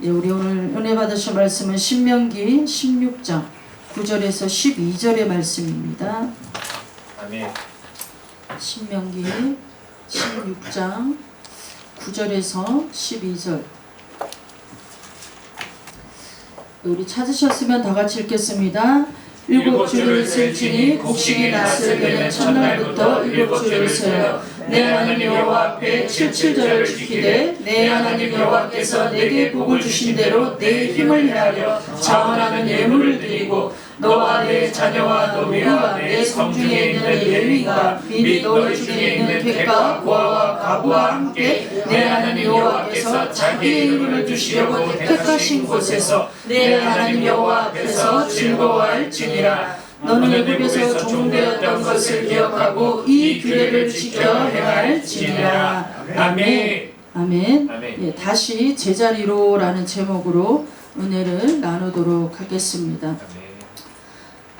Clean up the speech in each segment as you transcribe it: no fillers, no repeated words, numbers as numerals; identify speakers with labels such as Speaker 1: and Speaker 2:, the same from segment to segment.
Speaker 1: 예, 우리 오늘 은혜 받으실 말씀은 신명기 16장 9절에서 12절의 말씀입니다.
Speaker 2: 아멘.
Speaker 1: 신명기 16장 9절에서 12절. 우리 찾으셨으면 다 같이 읽겠습니다. 일곱 주를 셀지니 곡식이 낫을 되는 첫날부터 일곱 주를 세어 내 하나님 여호와 앞에 칠칠절을 지키되 내 하나님 여호와께서 내게 복을 주신 대로 내 힘을 헤아려 자원하는 예물을 드리고 너와 내 자녀와 노비와 내 성중에 있는 레위가 및 너희 중에 있는 객과 고아와 가부와 함께 내 하나님 여호와께서 자기의 이름을 두시려고 택하신 곳에서 내 하나님 여호와 앞에서 즐거워할지니라. 너는 애굽에서 종되었던 것을 기억하고 이 규례를 지켜 행할지니라.
Speaker 2: 아멘.
Speaker 1: 아멘.
Speaker 2: 아멘.
Speaker 1: 예, 다시 제자리로라는 제목으로 은혜를 나누도록 하겠습니다.
Speaker 2: 아멘.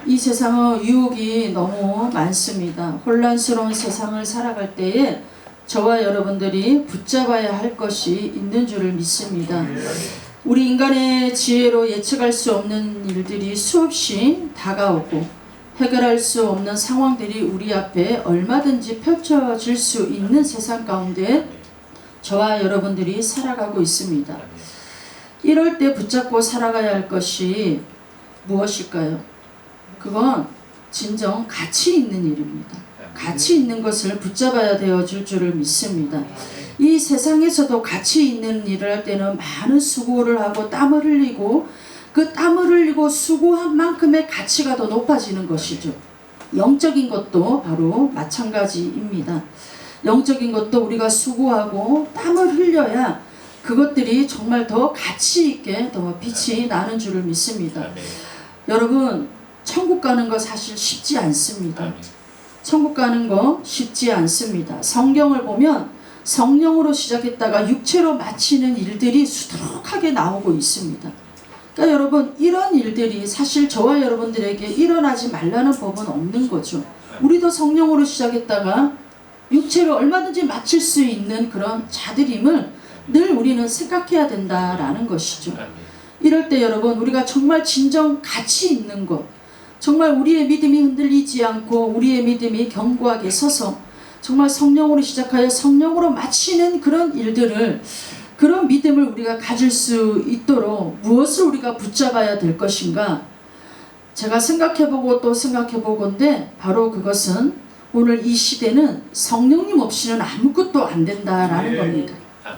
Speaker 1: 이 세상은 유혹이 너무 많습니다. 혼란스러운 세상을 살아갈 때에 저와 여러분들이 붙잡아야 할 것이 있는 줄을 믿습니다. 우리 인간의 지혜로 예측할 수 없는 일들이 수없이 다가오고 해결할 수 없는 상황들이 우리 앞에 얼마든지 펼쳐질 수 있는 세상 가운데 저와 여러분들이 살아가고 있습니다. 이럴 때 붙잡고 살아가야 할 것이 무엇일까요? 그건 진정 가치 있는 일입니다. 가치 있는 것을 붙잡아야 되어질 줄을 믿습니다. 이 세상에서도 가치 있는 일을 할 때는 많은 수고를 하고 땀을 흘리고 그 땀을 흘리고 수고한 만큼의 가치가 더 높아지는 것이죠. 영적인 것도 바로 마찬가지입니다. 영적인 것도 우리가 수고하고 땀을 흘려야 그것들이 정말 더 가치 있게 더 빛이 나는 줄을 믿습니다. 여러분, 천국 가는 거 사실 쉽지 않습니다. 천국 가는 거 쉽지 않습니다. 성경을 보면 성령으로 시작했다가 육체로 마치는 일들이 수두룩하게 나오고 있습니다. 그러니까 여러분, 이런 일들이 사실 저와 여러분들에게 일어나지 말라는 법은 없는 거죠. 우리도 성령으로 시작했다가 육체로 얼마든지 마칠 수 있는 그런 자들임을 늘 우리는 생각해야 된다라는 것이죠. 이럴 때 여러분, 우리가 정말 진정 가치 있는 것, 정말 우리의 믿음이 흔들리지 않고 우리의 믿음이 견고하게 서서 정말 성령으로 시작하여 성령으로 마치는 그런 일들을, 그런 믿음을 우리가 가질 수 있도록 무엇을 우리가 붙잡아야 될 것인가? 제가 생각해보고 또 생각해보건데 바로 그것은 오늘 이 시대는 성령님 없이는 아무것도 안 된다라는 겁니다.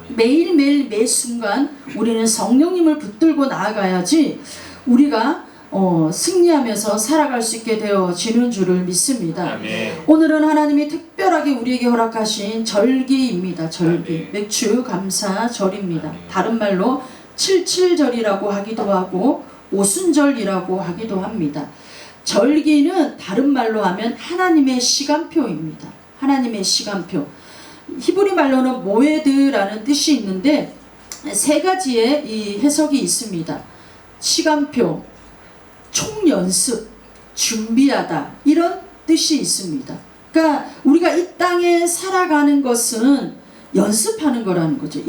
Speaker 1: 매일매일 매 순간 우리는 성령님을 붙들고 나아가야지 우리가 승리하면서 살아갈 수 있게 되어지는 줄을 믿습니다.
Speaker 2: 아멘.
Speaker 1: 오늘은 하나님이 특별하게 우리에게 허락하신 절기입니다. 절기.
Speaker 2: 아멘.
Speaker 1: 맥주 감사절입니다. 다른 말로 칠칠절이라고 하기도 하고 오순절이라고 하기도 합니다. 절기는 다른 말로 하면 하나님의 시간표입니다. 하나님의 시간표. 히브리 말로는 모에드라는 뜻이 있는데 세 가지의 이 해석이 있습니다. 시간표, 총연습, 준비하다, 이런 뜻이 있습니다. 그러니까 우리가 이 땅에 살아가는 것은 연습하는 거라는 거죠.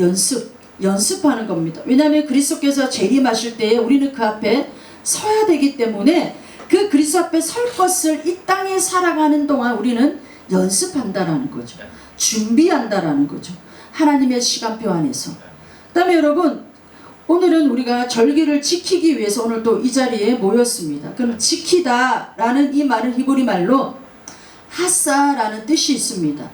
Speaker 1: 연습하는 겁니다. 왜냐하면 그리스도께서 재림하실 때에 우리는 그 앞에 서야 되기 때문에 그 그리스도 앞에 설 것을 이 땅에 살아가는 동안 우리는 연습한다라는 거죠. 준비한다라는 거죠. 하나님의 시간표 안에서. 그 다음에 여러분, 오늘은 우리가 절기를 지키기 위해서 오늘 또 이 자리에 모였습니다. 그럼 지키다 라는 이 말은 히브리 말로 하사라는 뜻이 있습니다.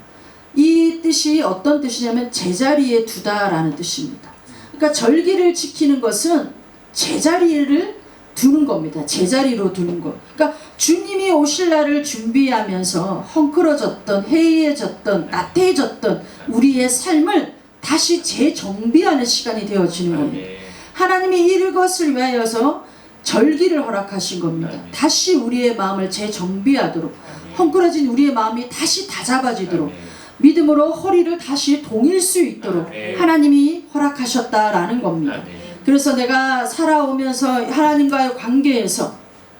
Speaker 1: 이 뜻이 어떤 뜻이냐면 제자리에 두다 라는 뜻입니다. 그러니까 절기를 지키는 것은 제자리를 두는 겁니다. 제자리로 두는 것. 그러니까 주님이 오실 날을 준비하면서 헝클어졌던, 해이해졌던, 나태해졌던 우리의 삶을 다시 재정비하는 시간이 되어지는 겁니다. 하나님이 이것을 위하여서 절기를 허락하신 겁니다. 다시 우리의 마음을 재정비하도록, 헝클어진 우리의 마음이 다시 다잡아지도록, 믿음으로 허리를 다시 동일 수 있도록 하나님이 허락하셨다라는 겁니다. 그래서 내가 살아오면서 하나님과의 관계에서,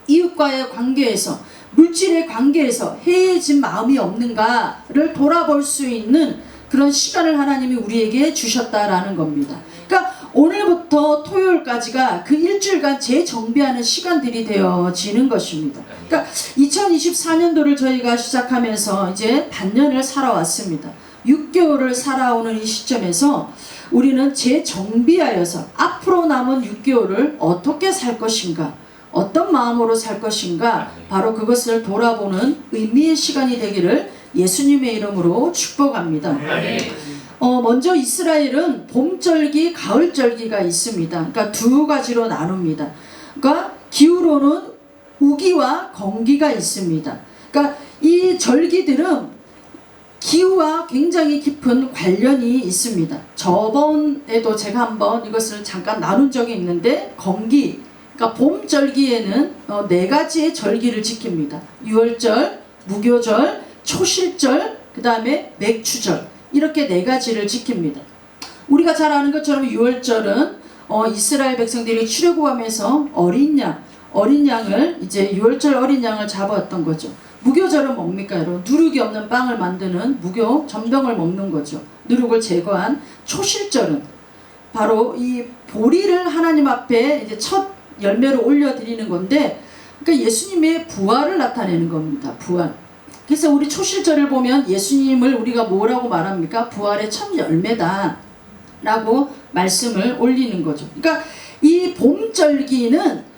Speaker 1: 이웃과의 관계에서, 물질의 관계에서 해해진 마음이 없는가를 돌아볼 수 있는 그런 시간을 하나님이 우리에게 주셨다라는 겁니다. 그러니까 오늘부터 토요일까지가 그 일주일간 재정비하는 시간들이 되어지는 것입니다. 그러니까 2024년도를 저희가 시작하면서 이제 반년을 살아왔습니다. 6개월을 살아오는 이 시점에서 우리는 재정비하여서 앞으로 남은 6개월을 어떻게 살 것인가, 어떤 마음으로 살 것인가, 바로 그것을 돌아보는 의미의 시간이 되기를 예수님의 이름으로 축복합니다. 먼저 이스라엘은 봄절기, 가을절기가 있습니다. 그러니까 두 가지로 나눕니다. 그러니까 기후로는 우기와 건기가 있습니다. 그러니까 이 절기들은 기후와 굉장히 깊은 관련이 있습니다. 저번에도 제가 한번 이것을 잠깐 나눈 적이 있는데, 건기, 그러니까 봄절기에는 4가지의 절기를 지킵니다. 유월절, 무교절, 초실절, 그 다음에 맥추절, 이렇게 4가지를 지킵니다. 우리가 잘 아는 것처럼 유월절은 이스라엘 백성들이 출애굽하면서 어린 양을 이제 유월절 어린 양을 잡았던 거죠. 무교절은 뭡니까 여러분? 누룩이 없는 빵을 만드는 무교 전병을 먹는 거죠. 누룩을 제거한. 초실절은 바로 이 보리를 하나님 앞에 이제 첫 열매로 올려드리는 건데, 그러니까 예수님의 부활을 나타내는 겁니다. 부활. 그래서 우리 초실절을 보면 예수님을 우리가 뭐라고 말합니까? 부활의 첫 열매다 라고 말씀을 올리는 거죠. 그러니까 이 봄절기는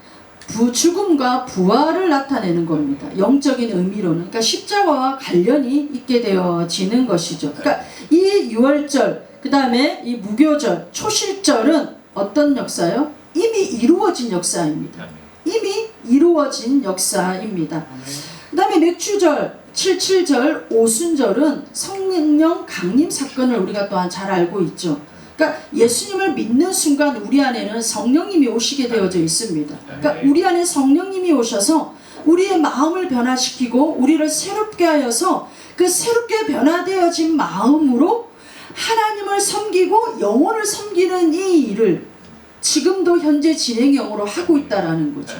Speaker 1: 죽음과 부활을 나타내는 겁니다. 영적인 의미로는. 그러니까 십자가와 관련이 있게 되어지는 것이죠. 그러니까 이 유월절, 그 다음에 이 무교절, 초실절은 어떤 역사요? 이미 이루어진 역사입니다. 이미 이루어진 역사입니다. 그 다음에 맥추절, 칠칠절, 오순절은 성령 강림 사건을 우리가 또한 잘 알고 있죠. 그러니까 예수님을 믿는 순간 우리 안에는 성령님이 오시게 되어져 있습니다. 그러니까 우리 안에 성령님이 오셔서 우리의 마음을 변화시키고 우리를 새롭게 하여서 그 새롭게 변화되어진 마음으로 하나님을 섬기고 영혼을 섬기는 이 일을 지금도 현재 진행형으로 하고 있다라는 거죠.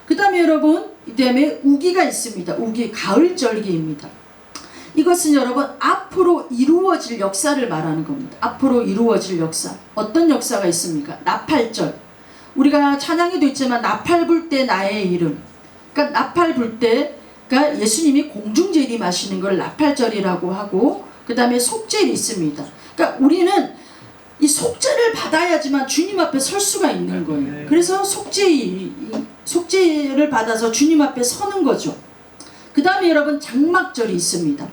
Speaker 1: 그 다음에 여러분, 이 다음에 우기가 있습니다. 우기, 가을절기입니다. 이것은 여러분 앞으로 이루어질 역사를 말하는 겁니다. 앞으로 이루어질 역사. 어떤 역사가 있습니까? 나팔절. 우리가 찬양에도 있지만 나팔 불 때 나의 이름. 그러니까 나팔 불 때가 예수님이 공중재림하시는 걸 나팔절이라고 하고, 그 다음에 속죄일이 있습니다. 그러니까 우리는 이 속죄를 받아야지만 주님 앞에 설 수가 있는 거예요. 그래서 속죄를 받아서 주님 앞에 서는 거죠. 그 다음에 여러분 장막절이 있습니다.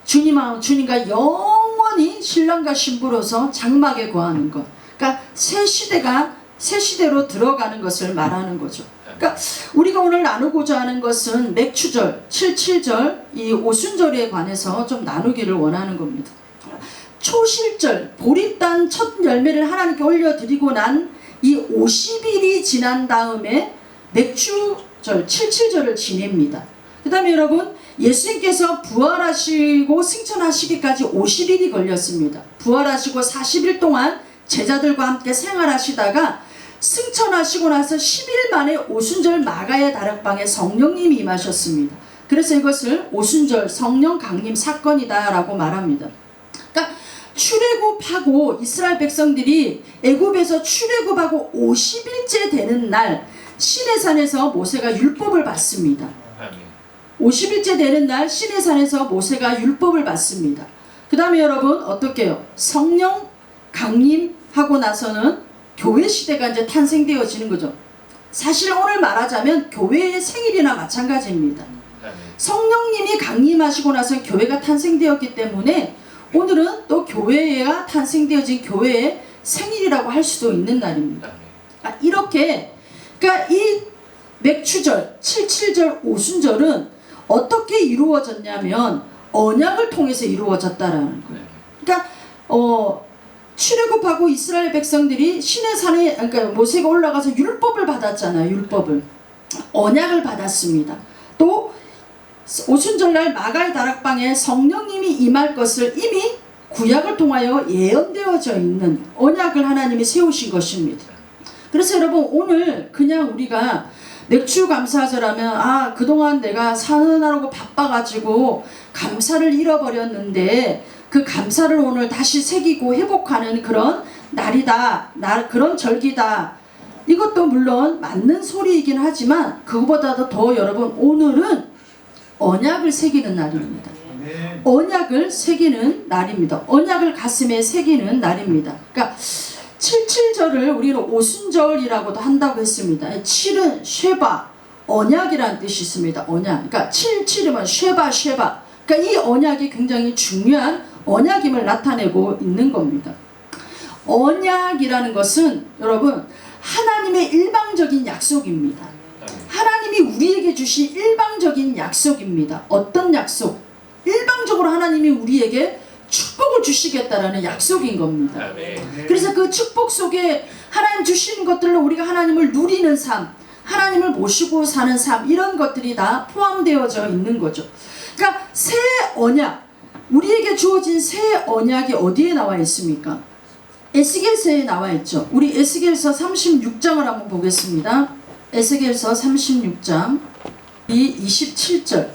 Speaker 1: 주님과 영원히 신랑과 신부로서 장막에 거하는 것. 그러니까 새 시대로 들어가는 것을 말하는 거죠. 그러니까 우리가 오늘 나누고자 하는 것은 맥추절, 칠칠절, 이 오순절에 관해서 좀 나누기를 원하는 겁니다. 초실절, 보리단 첫 열매를 하나님께 올려드리고 난 이 50일이 지난 다음에 맥추절, 칠칠절을 지냅니다. 그 다음에 여러분, 예수님께서 부활하시고 승천하시기까지 50일이 걸렸습니다. 부활하시고 40일 동안 제자들과 함께 생활하시다가 승천하시고 나서 10일 만에 오순절 마가의 다락방에 성령님이 임하셨습니다. 그래서 이것을 오순절 성령 강림 사건이다 라고 말합니다. 그러니까 출애굽하고 이스라엘 백성들이 애굽에서 출애굽하고 50일째 되는 날 시내산에서 모세가 율법을 받습니다. 50일째 되는 날 시내산에서 모세가 율법을 받습니다. 그 다음에 여러분 어떻게 해요? 성령 강림하고 나서는 교회 시대가 이제 탄생되어지는 거죠. 사실 오늘 말하자면 교회의 생일이나 마찬가지입니다. 성령님이 강림하시고 나서 교회가 탄생되었기 때문에 오늘은 또 교회가 탄생되어진 교회의 생일이라고 할 수도 있는 날입니다. 이렇게 그러니까 이 맥추절, 칠칠절, 오순절은 어떻게 이루어졌냐면 언약을 통해서 이루어졌다라는 거예요. 그러니까 출애굽하고 이스라엘 백성들이 시내산에, 그러니까 모세가 올라가서 율법을 받았잖아요. 율법을, 언약을 받았습니다. 또 오순절날 마가의 다락방에 성령님이 임할 것을 이미 구약을 통하여 예언되어져 있는 언약을 하나님이 세우신 것입니다. 그래서 여러분 오늘 그냥 우리가 맥주 감사절하면 그동안 내가 사느라고 바빠가지고 감사를 잃어버렸는데 그 감사를 오늘 다시 새기고 회복하는 그런 날이다, 그런 절기다. 이것도 물론 맞는 소리이긴 하지만 그거보다도 더 여러분 오늘은 언약을 새기는 날입니다. 언약을 새기는 날입니다. 언약을 가슴에 새기는 날입니다. 그러니까 77절을 우리는 오순절이라고도 한다고 했습니다. 7은 쉐바, 언약이라는 뜻이 있습니다. 언약. 그러니까 77이면 쉐바. 그러니까 이 언약이 굉장히 중요한 언약임을 나타내고 있는 겁니다. 언약이라는 것은 여러분 하나님의 일방적인 약속입니다. 하나님이 우리에게 주신 일방적인 약속입니다. 어떤 약속? 일방적으로 하나님이 우리에게 축복을 주시겠다라는 약속인 겁니다. 그래서 그 축복 속에 하나님 주시는 것들로 우리가 하나님을 누리는 삶, 하나님을 모시고 사는 삶, 이런 것들이 다 포함되어져 있는 거죠. 그러니까 새 언약, 우리에게 주어진 새 언약이 어디에 나와 있습니까? 에스겔서에 나와 있죠. 우리 에스겔서 36장을 한번 보겠습니다. 에스겔서 36장 이 27절.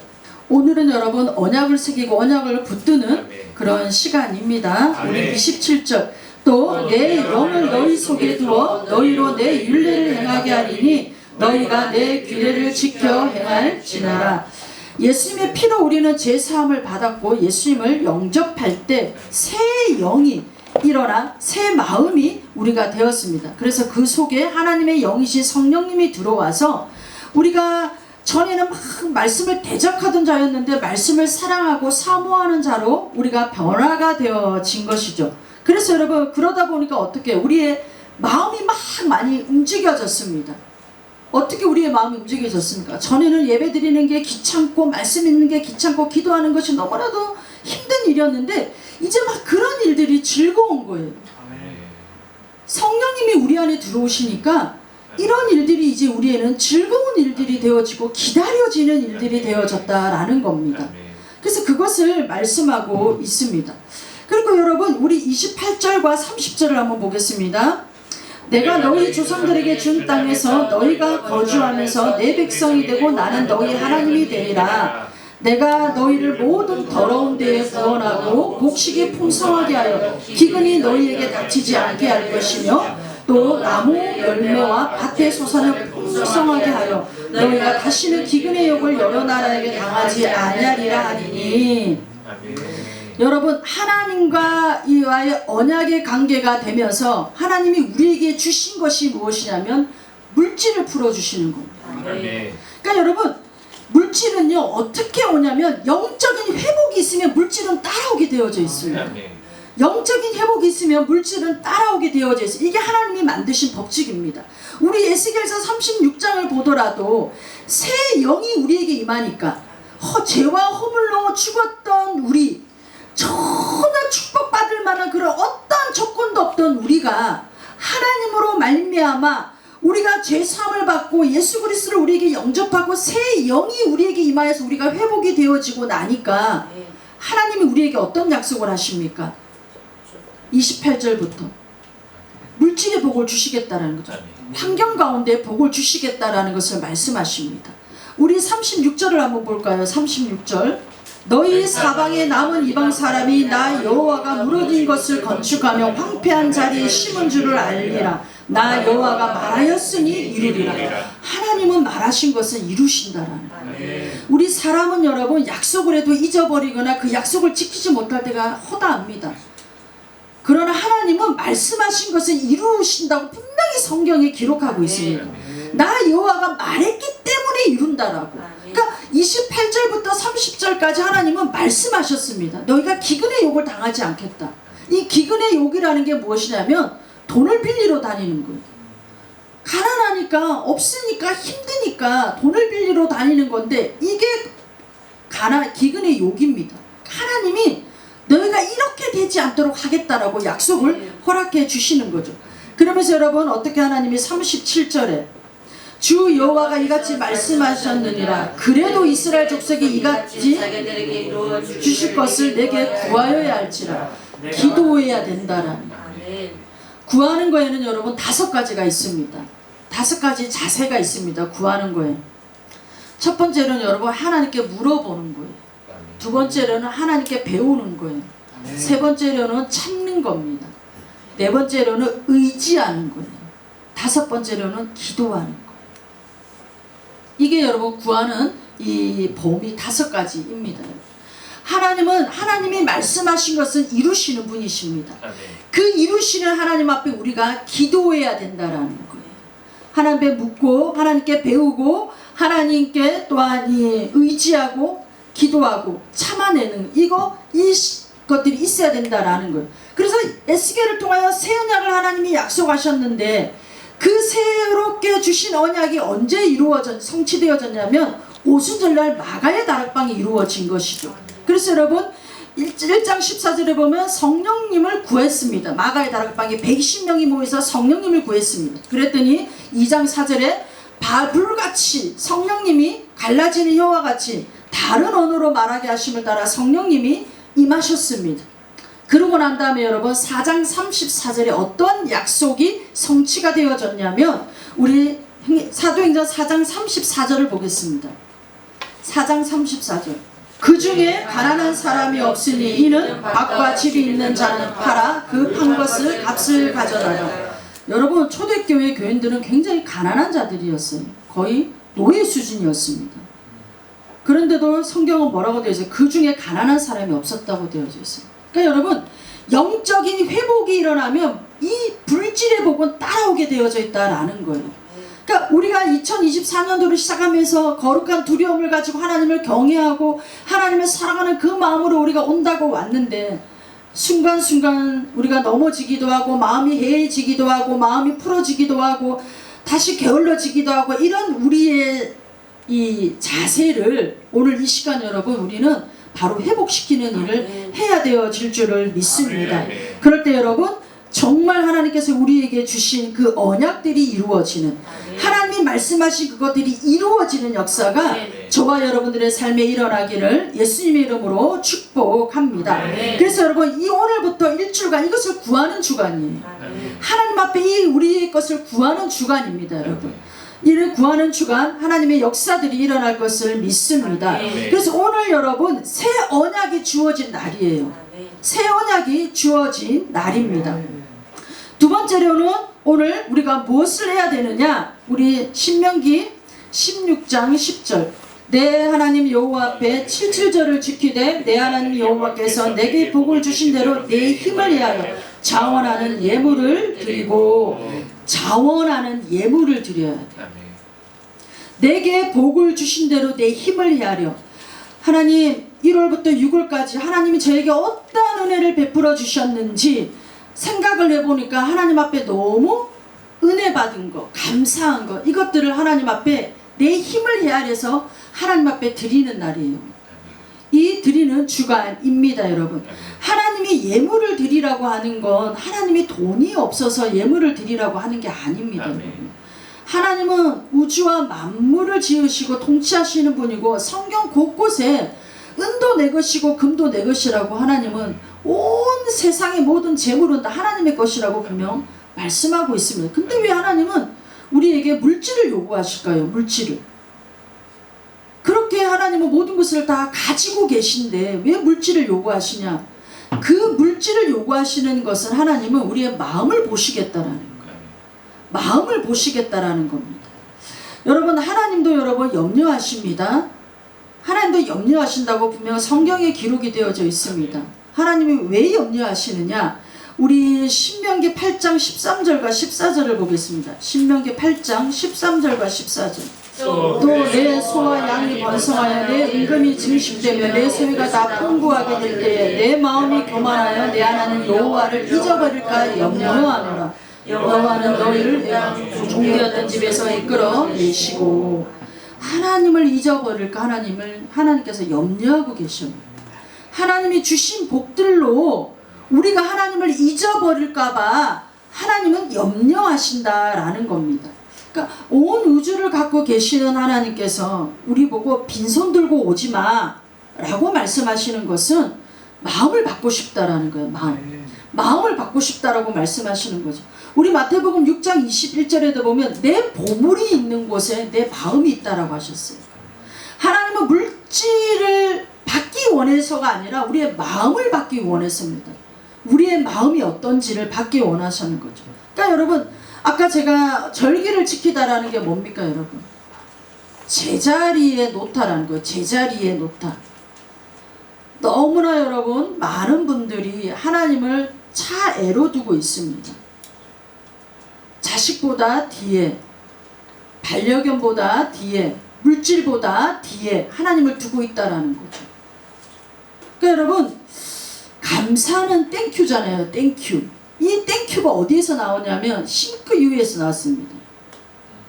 Speaker 1: 오늘은 여러분 언약을 새기고 언약을 붙드는 그런 시간입니다. 우리 27절. 또 내 영을 너희 속에 두어 너희로 내 율례를 행하게 하리니 너희가 내 규례를 지켜 행할지니라. 예수님의 피로 우리는 제사함을 받았고 예수님을 영접할 때 새 영이 일어나 새 마음이 우리가 되었습니다. 그래서 그 속에 하나님의 영이신 성령님이 들어와서 우리가 전에는 막 말씀을 대적하던 자였는데 말씀을 사랑하고 사모하는 자로 우리가 변화가 되어진 것이죠. 그래서 여러분 그러다 보니까 어떻게 우리의 마음이 막 많이 움직여졌습니다. 어떻게 우리의 마음이 움직여졌습니까? 전에는 예배 드리는 게 귀찮고 말씀 읽는 게 귀찮고 기도하는 것이 너무나도 힘든 일이었는데 이제 막 그런 일들이 즐거운 거예요. 성령님이 우리 안에 들어오시니까 이런 일들이 이제 우리에는 즐거운 일들이 되어지고 기다려지는 일들이 되어졌다라는 겁니다. 그래서 그것을 말씀하고 있습니다. 그리고 여러분 우리 28절과 30절을 한번 보겠습니다. 내가 너희 조상들에게 준 땅에서 너희가 거주하면서 내 백성이 되고 나는 너희 하나님이 되리라. 내가 너희를 모든 더러운 데에 구원하고 곡식이 풍성하게 하여 기근이 너희에게 닥치지 않게 할 것이며 또 나무 열매와 밭의 소산을 풍성하게 하여 너희가 다시는 기근의 욕을 여러 나라에게 당하지 아니하리라 하리니. 여러분 하나님과 이와의 언약의 관계가 되면서 하나님이 우리에게 주신 것이 무엇이냐면 물질을 풀어주시는 겁니다. 그러니까 여러분 물질은요 어떻게 오냐면 영적인 회복이 있으면 물질은 따라오게 되어져 있습니다. 영적인 회복이 있으면 물질은 따라오게 되어져 있어요. 이게 하나님이 만드신 법칙입니다. 우리 에스겔서 36장을 보더라도 새 영이 우리에게 임하니까 죄와 허물로 죽었던 우리 전혀 축복받을 만한 그런 어떤 조건도 없던 우리가 하나님으로 말미암아 우리가 죄 사함을 받고 예수 그리스도를 우리에게 영접하고 새 영이 우리에게 임하여서 우리가 회복이 되어지고 나니까 하나님이 우리에게 어떤 약속을 하십니까? 28절부터 물질의 복을 주시겠다라는 거죠. 환경 가운데 복을 주시겠다라는 것을 말씀하십니다. 우리 36절을 한번 볼까요? 36절. 너희 사방에 남은 이방 사람이 나 여호와가 무너진 것을 건축하며 황폐한 자리에 심은 줄을 알리라. 나 여호와가 말하였으니 이루리라. 하나님은 말하신 것을 이루신다라는 거예요. 우리 사람은 여러분 약속을 해도 잊어버리거나 그 약속을 지키지 못할 때가 허다합니다. 그러나 하나님은 말씀하신 것을 이루신다고 분명히 성경에 기록하고 있습니다. 나 여호와가 말했기 때문에 이룬다라고. 그러니까 28절부터 30절까지 하나님은 말씀하셨습니다. 너희가 기근의 욕을 당하지 않겠다. 이 기근의 욕이라는 게 무엇이냐면 돈을 빌리러 다니는 거예요. 가난하니까 없으니까 힘드니까 돈을 빌리러 다니는 건데 이게 기근의 욕입니다. 하나님이 너희가 이렇게 되지 않도록 하겠다라고 약속을 허락해 주시는 거죠. 그러면서 여러분 어떻게 하나님이 37절에 주 여호와가 이같이 말씀하셨느니라. 그래도 이스라엘 족속이 이같이 주실 것을 내게 구하여야 할지라. 기도해야 된다라는 거예요. 구하는 거에는 여러분 5가지가 있습니다. 5가지 자세가 있습니다. 구하는 거에. 첫 번째로는 여러분 하나님께 물어보는 거예요. 두 번째로는 하나님께 배우는 거예요. 세 번째로는 참는 겁니다. 네 번째로는 의지하는 거예요. 다섯 번째로는 기도하는 거예요. 이게 여러분 구하는 이 범위 다섯 가지입니다. 하나님은 하나님이 말씀하신 것은 이루시는 분이십니다.
Speaker 2: 아멘.
Speaker 1: 그 이루시는 하나님 앞에 우리가 기도해야 된다라는 거예요. 하나님께 묻고 하나님께 배우고 하나님께 또한 의지하고 기도하고 참아내는 이것들이 있어야 된다라는 거예요. 그래서 에스겔을 통하여 새 언약을 하나님이 약속하셨는데 그 새롭게 주신 언약이 언제 성취되어졌냐면 오순절날 마가의 다락방이 이루어진 것이죠. 그래서 여러분 1장 14절에 보면 성령님을 구했습니다. 마가의 다락방에 120명이 모여서 성령님을 구했습니다. 그랬더니 2장 4절에 불같이 성령님이 갈라지는 혀와 같이 다른 언어로 말하게 하심을 따라 성령님이 임하셨습니다. 그러고 난 다음에 여러분 4장 34절에 어떤 약속이 성취가 되어졌냐면 우리 사도행전 4장 34절을 보겠습니다. 4장 34절 그 중에 가난한 사람이 없으니 이는 밭과 집이 있는 자는 팔아 그 판 것을 값을 가져다가. 여러분 초대교회 교인들은 굉장히 가난한 자들이었어요. 거의 노예 수준이었습니다. 그런데도 성경은 뭐라고 되어 있어요? 그 중에 가난한 사람이 없었다고 되어져 있어요. 그러니까 여러분 영적인 회복이 일어나면 이 불질의 복은 따라오게 되어져 있다라는 거예요. 그러니까 우리가 2024년도를 시작하면서 거룩한 두려움을 가지고 하나님을 경외하고 하나님을 사랑하는 그 마음으로 우리가 온다고 왔는데 순간순간 우리가 넘어지기도 하고 마음이 해해지기도 하고 마음이 풀어지기도 하고 다시 게을러지기도 하고 이런 우리의 이 자세를 오늘 이 시간 여러분 우리는 바로 회복시키는 일을 해야 되어질 줄을 믿습니다. 그럴 때 여러분 정말 하나님께서 우리에게 주신 그 언약들이 이루어지는 하나님이 말씀하신 그것들이 이루어지는 역사가 저와 여러분들의 삶에 일어나기를 예수님의 이름으로 축복합니다. 그래서 여러분 이 오늘부터 일주일간 이것을 구하는 주간이에요. 하나님 앞에 이 우리의 것을 구하는 주간입니다. 여러분 이를 구하는 주간 하나님의 역사들이 일어날 것을 믿습니다. 그래서 오늘 여러분 새 언약이 주어진 날이에요. 새 언약이 주어진 날입니다. 두 번째로는 오늘 우리가 무엇을 해야 되느냐? 우리 신명기 16장 10절 내 하나님 여호와 앞에 77절을 지키되 내 하나님 여호와께서 내게 복을 주신 대로 내 힘을 위하여 자원하는 예물을 드리고 자원하는 예물을 드려야 돼. 내게 복을 주신 대로 내 힘을 위하여 하나님 1월부터 6월까지 하나님이 저에게 어떠한 은혜를 베풀어 주셨는지 생각을 해보니까 하나님 앞에 너무 은혜 받은 거 감사한 거 이것들을 하나님 앞에 내 힘을 헤아려서 하나님 앞에 드리는 날이에요. 이 드리는 주간입니다. 여러분 하나님이 예물을 드리라고 하는 건 하나님이 돈이 없어서 예물을 드리라고 하는 게 아닙니다. 여러분 하나님은 우주와 만물을 지으시고 통치하시는 분이고 성경 곳곳에 은도 내 것이고 금도 내 것이라고 하나님은 온 세상의 모든 재물은 다 하나님의 것이라고 분명 말씀하고 있습니다. 근데 왜 하나님은 우리에게 물질을 요구하실까요? 물질을. 그렇게 하나님은 모든 것을 다 가지고 계신데 왜 물질을 요구하시냐? 그 물질을 요구하시는 것은 하나님은 우리의 마음을 보시겠다라는 거예요. 마음을 보시겠다라는 겁니다. 여러분 하나님도 여러분 염려하십니다. 하나님도 염려하신다고 분명 성경에 기록이 되어져 있습니다. 하나님이 왜 염려하시느냐? 우리 신명기 8장 13절과 14절을 보겠습니다. 신명기 8장 13절과 14절 또 내 소와 양이 번성하여 내 임금이 증식되며 내 소유가 다 풍부하게 될 때에 내 마음이 교만하여 내 하나님 여호와를 잊어버릴까 염려하노라. 여호와는 너희를 종되었던 집에서 이끌어 내시고 하나님을 잊어버릴까 하나님께서 염려하고 계십니다. 하나님이 주신 복들로 우리가 하나님을 잊어버릴까봐 하나님은 염려하신다라는 겁니다. 그러니까 온 우주를 갖고 계시는 하나님께서 우리 보고 빈손 들고 오지 마 라고 말씀하시는 것은 마음을 받고 싶다라는 거예요. 마음을 받고 싶다라고 말씀하시는 거죠. 우리 마태복음 6장 21절에도 보면 내 보물이 있는 곳에 내 마음이 있다라고 하셨어요. 하나님은 물질을 받기 원해서가 아니라 우리의 마음을 받기 원했습니다. 우리의 마음이 어떤지를 받기 원하시는 거죠. 그러니까 여러분, 아까 제가 절기를 지키다라는 게 뭡니까 여러분? 제자리에 놓다라는 거예요. 제자리에 놓다. 너무나 여러분 많은 분들이 하나님을 차애로 두고 있습니다. 자식보다 뒤에, 반려견보다 뒤에, 물질보다 뒤에 하나님을 두고 있다라는 거죠. 그러니까 여러분, 감사는 땡큐잖아요. 땡큐. 이 땡큐가 어디에서 나오냐면 싱크유에서 나왔습니다.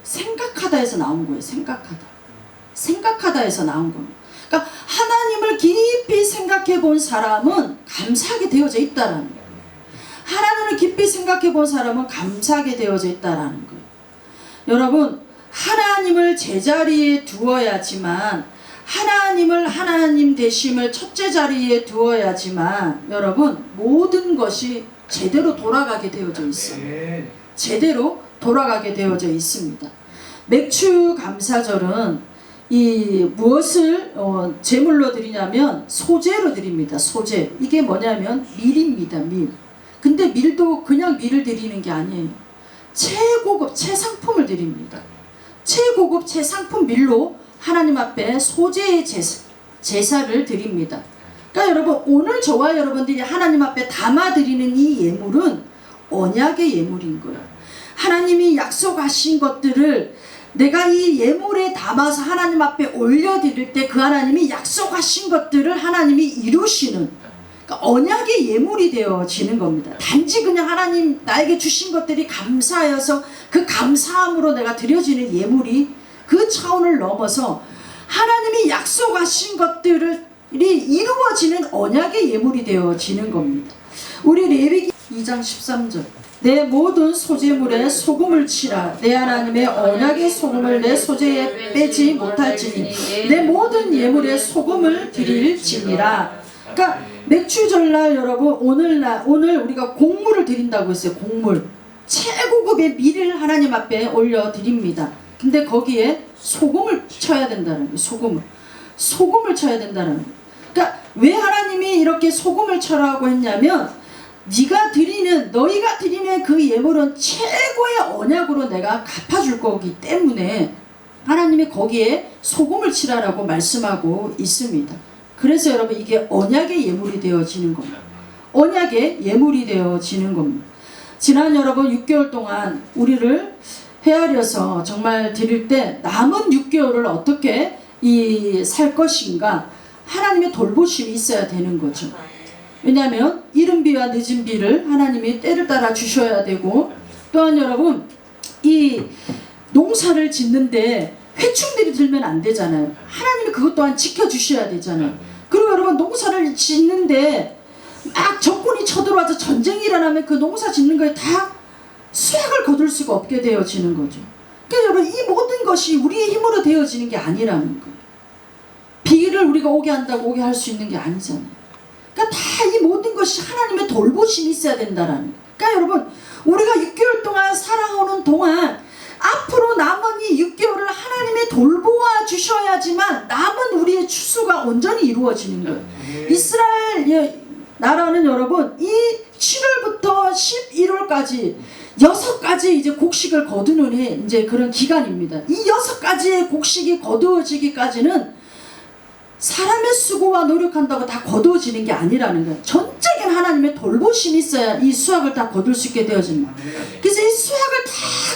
Speaker 1: 생각하다에서 나온 거예요. 생각하다에서 나온 겁니다. 그러니까 하나님을 깊이 생각해 본 사람은 감사하게 되어져 있다라는 거예요. 하나님을 깊이 생각해 본 사람은 감사하게 되어져 있다라는 거예요. 여러분, 하나님을 제자리에 두어야지만, 하나님을 하나님 되심을 첫째 자리에 두어야지만 여러분 모든 것이 제대로 돌아가게 되어져 있어요. 제대로 돌아가게 되어져 있습니다. 맥주 감사절은 이 무엇을 제물로 드리냐면 소제로 드립니다. 소제. 이게 뭐냐면 밀입니다. 밀. 근데 밀도 그냥 밀을 드리는 게 아니에요. 최고급 최상품을 드립니다. 최고급 최상품 밀로 하나님 앞에 소제의 제사를 드립니다. 그러니까 여러분, 오늘 저와 여러분들이 하나님 앞에 담아드리는 이 예물은 언약의 예물인 거예요. 하나님이 약속하신 것들을 내가 이 예물에 담아서 하나님 앞에 올려드릴 때 그 하나님이 약속하신 것들을 하나님이 이루시는, 그러니까 언약의 예물이 되어지는 겁니다. 단지 그냥 하나님 나에게 주신 것들이 감사하여서 그 감사함으로 내가 드려지는 예물이 그 차원을 넘어서 하나님이 약속하신 것들이 이루어지는 언약의 예물이 되어지는 겁니다. 우리 레위기 2장 13절, 내 모든 소재물에 소금을 치라. 내 하나님의 언약의 소금을 내 소재에 빼지 못할지니 내 모든 예물에 소금을 드릴지니라. 그러니까 맥주절날 여러분, 오늘 우리가 곡물을 드린다고 했어요. 곡물, 최고급의 밀을 하나님 앞에 올려드립니다. 근데 거기에 소금을 쳐야 된다는 거예요. 소금을 쳐야 된다는 거예요. 그러니까 왜 하나님이 이렇게 소금을 쳐라고 했냐면, 너희가 드리는 그 예물은 최고의 언약으로 내가 갚아줄 거기 때문에 하나님이 거기에 소금을 치라라고 말씀하고 있습니다. 그래서 여러분, 이게 언약의 예물이 되어지는 겁니다. 언약의 예물이 되어지는 겁니다. 지난 여러분 6개월 동안 우리를 헤아려서 정말 드릴 때 남은 6개월을 어떻게 살 것인가, 하나님의 돌보심이 있어야 되는 거죠. 왜냐하면 이른 비와 늦은 비를 하나님이 때를 따라 주셔야 되고, 또한 여러분, 이 농사를 짓는데 회충들이 들면 안 되잖아요. 하나님이 그것 또한 지켜주셔야 되잖아요. 그리고 여러분, 농사를 짓는데 막 적군이 쳐들어와서 전쟁이 일어나면 그 농사 짓는 거에 다 수확을 거둘 수가 없게 되어지는 거죠. 그러니까 여러분, 이 모든 것이 우리의 힘으로 되어지는 게 아니라는 거예요. 비를 우리가 오게 한다고 오게 할 수 있는 게 아니잖아요. 그러니까 다 이 모든 것이 하나님의 돌보심이 있어야 된다라는 거예요. 그러니까 여러분, 우리가 6개월 동안 살아오는 동안 앞으로 남은 이 6개월을 하나님의 돌보아 주셔야지만 남은 우리의 추수가 온전히 이루어지는 거예요. 이스라엘 나라는 여러분, 이 7월부터 11월까지 6가지 이제 곡식을 거두는 이제 그런 기간입니다. 이 6가지의 곡식이 거두어지기까지는 사람의 수고와 노력한다고 다 거두어지는 게 아니라는 거예요. 전적인 하나님의 돌보심이 있어야 이 수확을 다 거둘 수 있게 되어집니다. 그래서 이 수확을 다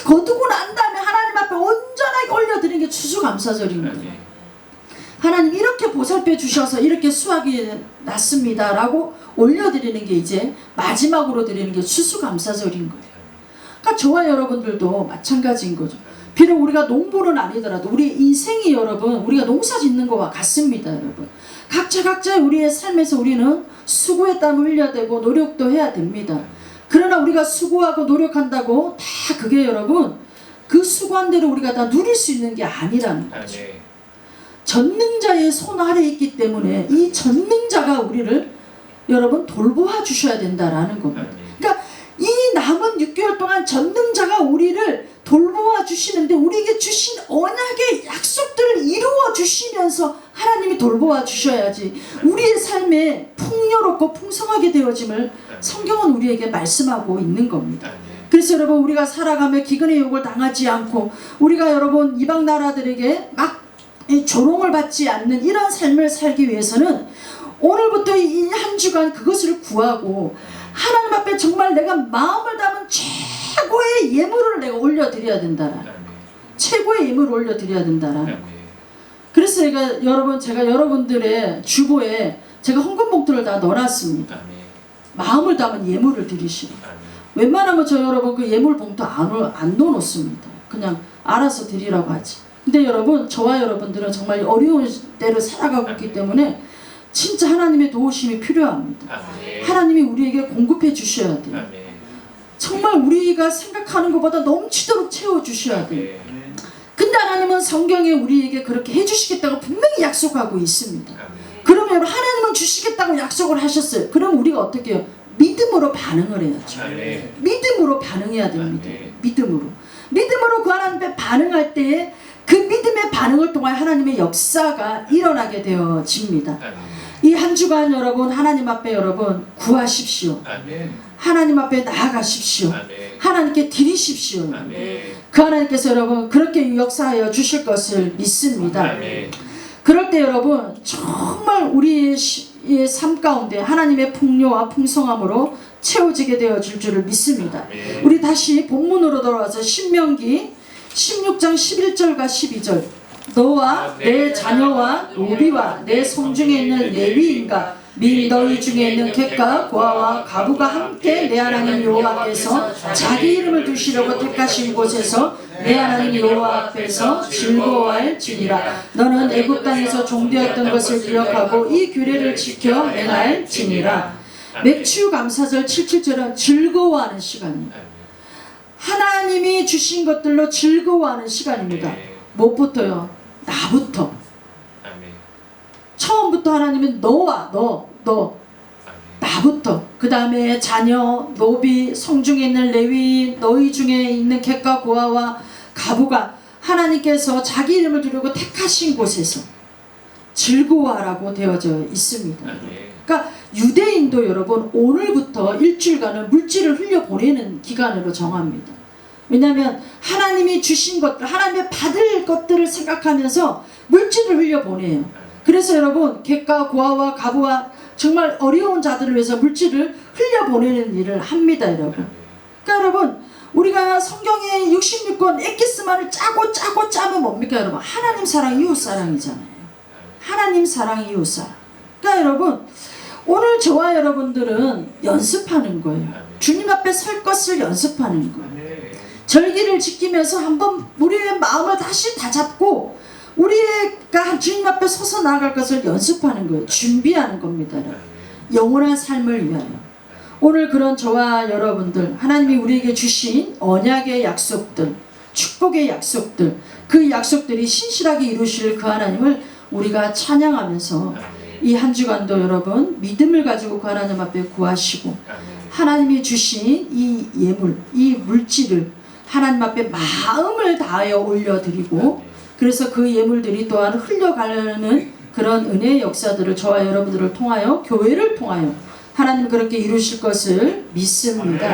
Speaker 1: 거두고 난 다음에 하나님 앞에 온전하게 올려드리는 게 추수감사절인 거예요. 하나님 이렇게 보살펴 주셔서 이렇게 수확이 났습니다 라고 올려드리는 게 이제 마지막으로 드리는 게 추수감사절인 거예요. 그러니까 저와 여러분들도 마찬가지인 거죠. 비록 우리가 농부는 아니더라도 우리 인생이 여러분, 우리가 농사 짓는 것과 같습니다. 여러분, 각자 우리의 삶에서 우리는 수고의 땀을 흘려야 되고 노력도 해야 됩니다. 그러나 우리가 수고하고 노력한다고 다 그게 여러분, 그 수고한 대로 우리가 다 누릴 수 있는 게 아니라는 거죠. 전능자의 손 아래에 있기 때문에 이 전능자가 우리를 여러분 돌보아 주셔야 된다라는 겁니다. 그러니까 이 남은 6개월 동안 전능자가 우리를 돌보아 주시는데, 우리에게 주신 언약의 약속들을 이루어 주시면서 하나님이 돌보아 주셔야지 우리의 삶에 풍요 풍요롭고 풍성하게 되어짐을 성경은 우리에게 말씀하고 있는 겁니다.
Speaker 2: 아멘.
Speaker 1: 그래서 여러분 우리가 살아가며 기근의 유혹을 당하지 않고 우리가 여러분 이방 나라들에게 막 조롱을 받지 않는 이런 삶을 살기 위해서는 오늘부터 이 한 주간 그것을 구하고 하나님 앞에 정말 내가 마음을 담은 최고의 예물을 내가 올려드려야 된다라.
Speaker 2: 아멘.
Speaker 1: 최고의 예물을 올려드려야 된다라.
Speaker 2: 아멘.
Speaker 1: 그래서 제가 여러분들의 주보에 제가 헌금 봉투를 다 넣어놨습니다.
Speaker 2: 아멘.
Speaker 1: 마음을 담은 예물을 드리시라.
Speaker 2: 아멘.
Speaker 1: 웬만하면 저 여러분 그 예물 봉투 안 넣어놓습니다. 그냥 알아서 드리라고 하지. 근데 여러분 저와 여러분들은 정말 어려운 때를 살아가고 있기 때문에 진짜 하나님의 도우심이 필요합니다.
Speaker 2: 아멘.
Speaker 1: 하나님이 우리에게 공급해 주셔야 돼요.
Speaker 2: 아멘.
Speaker 1: 정말 우리가 생각하는 것보다 넘치도록 채워주셔야 돼요.
Speaker 2: 아멘.
Speaker 1: 근데 하나님은 성경에 우리에게 그렇게 해주시겠다고 분명히 약속하고 있습니다.
Speaker 2: 아멘.
Speaker 1: 그러면 하나님은 주시겠다고 약속을 하셨어요. 그럼 우리가 어떻게 해요? 믿음으로 반응을 해야죠.
Speaker 2: 아멘.
Speaker 1: 믿음으로 반응해야 됩니다.
Speaker 2: 아멘.
Speaker 1: 믿음으로 그 하나님 앞에 반응할 때에 그 믿음의 반응을 통해 하나님의 역사가 일어나게 되어집니다.
Speaker 2: 아멘.
Speaker 1: 이 한 주간 여러분 하나님 앞에 여러분 구하십시오.
Speaker 2: 아멘.
Speaker 1: 하나님 앞에 나아가십시오.
Speaker 2: 아멘.
Speaker 1: 하나님께 드리십시오.
Speaker 2: 아멘.
Speaker 1: 그 하나님께서 여러분 그렇게 역사하여 주실 것을 믿습니다.
Speaker 2: 아멘.
Speaker 1: 그럴 때 여러분 정말 우리의 삶 가운데 하나님의 풍요와 풍성함으로 채워지게 되어질 줄을 믿습니다.
Speaker 2: 아멘.
Speaker 1: 우리 다시 본문으로 돌아와서 신명기 16장 11절과 12절 너와 내 자녀와 노비와 내 성중에 있는 레위인과 및 너희 중에 있는 객과 고아와 가부가 함께 내 하나님 여호와 앞에서 자기 이름을 두시려고 택하신 곳에서 내 하나님 여호와 앞에서 즐거워할지니라. 너는 애굽 땅에서 종되었던 것을 기억하고 이 규례를 지켜 행할지니라. 맥주 감사절 77절은 즐거워하는 시간입니다. 하나님이 주신 것들로 즐거워하는 시간입니다. 무엇부터요? 나부터.
Speaker 2: 아멘.
Speaker 1: 처음부터 하나님은 너와 너 나부터 그 다음에 자녀, 노비, 성중에 있는 레위, 너희 중에 있는 객과 고아와 가부가 하나님께서 자기 이름을 두려고 택하신 곳에서 즐거워하라고 되어져 있습니다.
Speaker 2: 아멘.
Speaker 1: 그러니까 유대인도 여러분 오늘부터 일주일간은 물질을 흘려보내는 기간으로 정합니다. 왜냐하면 하나님이 주신 것들, 하나님의 받을 것들을 생각하면서 물질을 흘려보내요. 그래서 여러분 객과 고아와 가부와 정말 어려운 자들을 위해서 물질을 흘려보내는 일을 합니다. 여러분. 그러니까 여러분 우리가 성경의 66권 엑기스만을 짜고 짜면 뭡니까 여러분? 하나님 사랑 이웃사랑이잖아요. 하나님 사랑 이웃사랑. 그러니까 여러분 오늘 저와 여러분들은 연습하는 거예요. 주님 앞에 설 것을 연습하는 거예요. 절기를 지키면서 한번 우리의 마음을 다시 다잡고 우리가 주님 앞에 서서 나아갈 것을 연습하는 거예요. 준비하는 겁니다. 영원한 삶을 위하여. 오늘 그런 저와 여러분들 하나님이 우리에게 주신 언약의 약속들, 축복의 약속들, 그 약속들이 신실하게 이루실 그 하나님을 우리가 찬양하면서 이 한 주간도 여러분 믿음을 가지고 그 하나님 앞에 구하시고 하나님이 주신 이 예물, 이 물질을 하나님 앞에 마음을 다하여 올려드리고 그래서 그 예물들이 또한 흘려가려는 그런 은혜의 역사들을 저와 여러분들을 통하여 교회를 통하여 하나님 그렇게 이루실 것을 믿습니다.